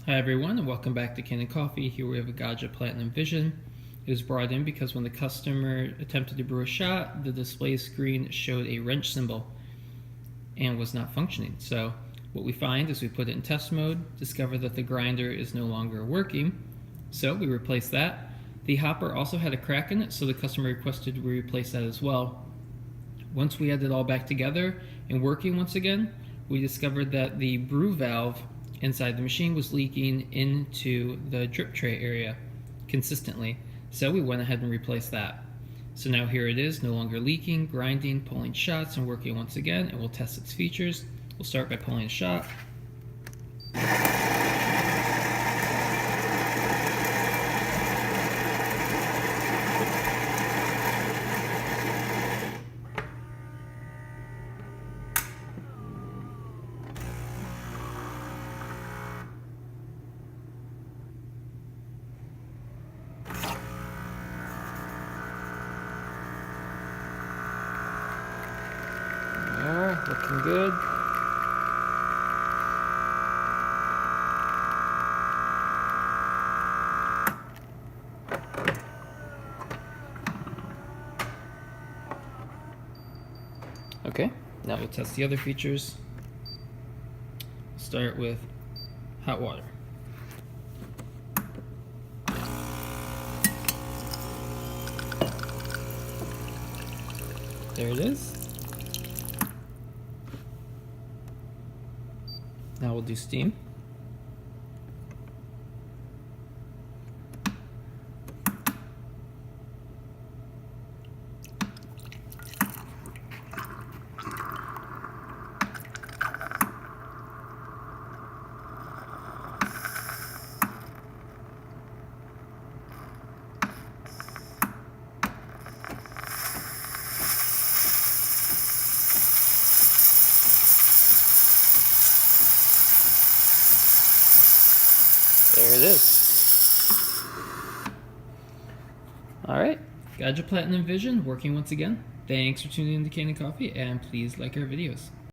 Hi everyone, and welcome back to Cannon Coffee. Here we have a Gaggia Platinum Vision. It was brought in because when the customer attempted to brew a shot, the display screen showed a wrench symbol and was not functioning. So what we find is we put it in test mode, discover that the grinder is no longer working, so we replaced that. The hopper also had a crack in it, so the customer requested we replace that as well. Once we had it all back together and working once again, we discovered that the brew valve inside the machine was leaking into the drip tray area consistently. So we went ahead and replaced that. So now here it is, no longer leaking, grinding, pulling shots, and working once again, and we'll test its features. We'll start by pulling a shot. Looking good. Okay, now we'll test the other features. Start with hot water. There it is. Now we'll do steam. There it is. Alright, Gaggia Platinum Vision working once again. Thanks for tuning in to Cannon Coffee, and please like our videos.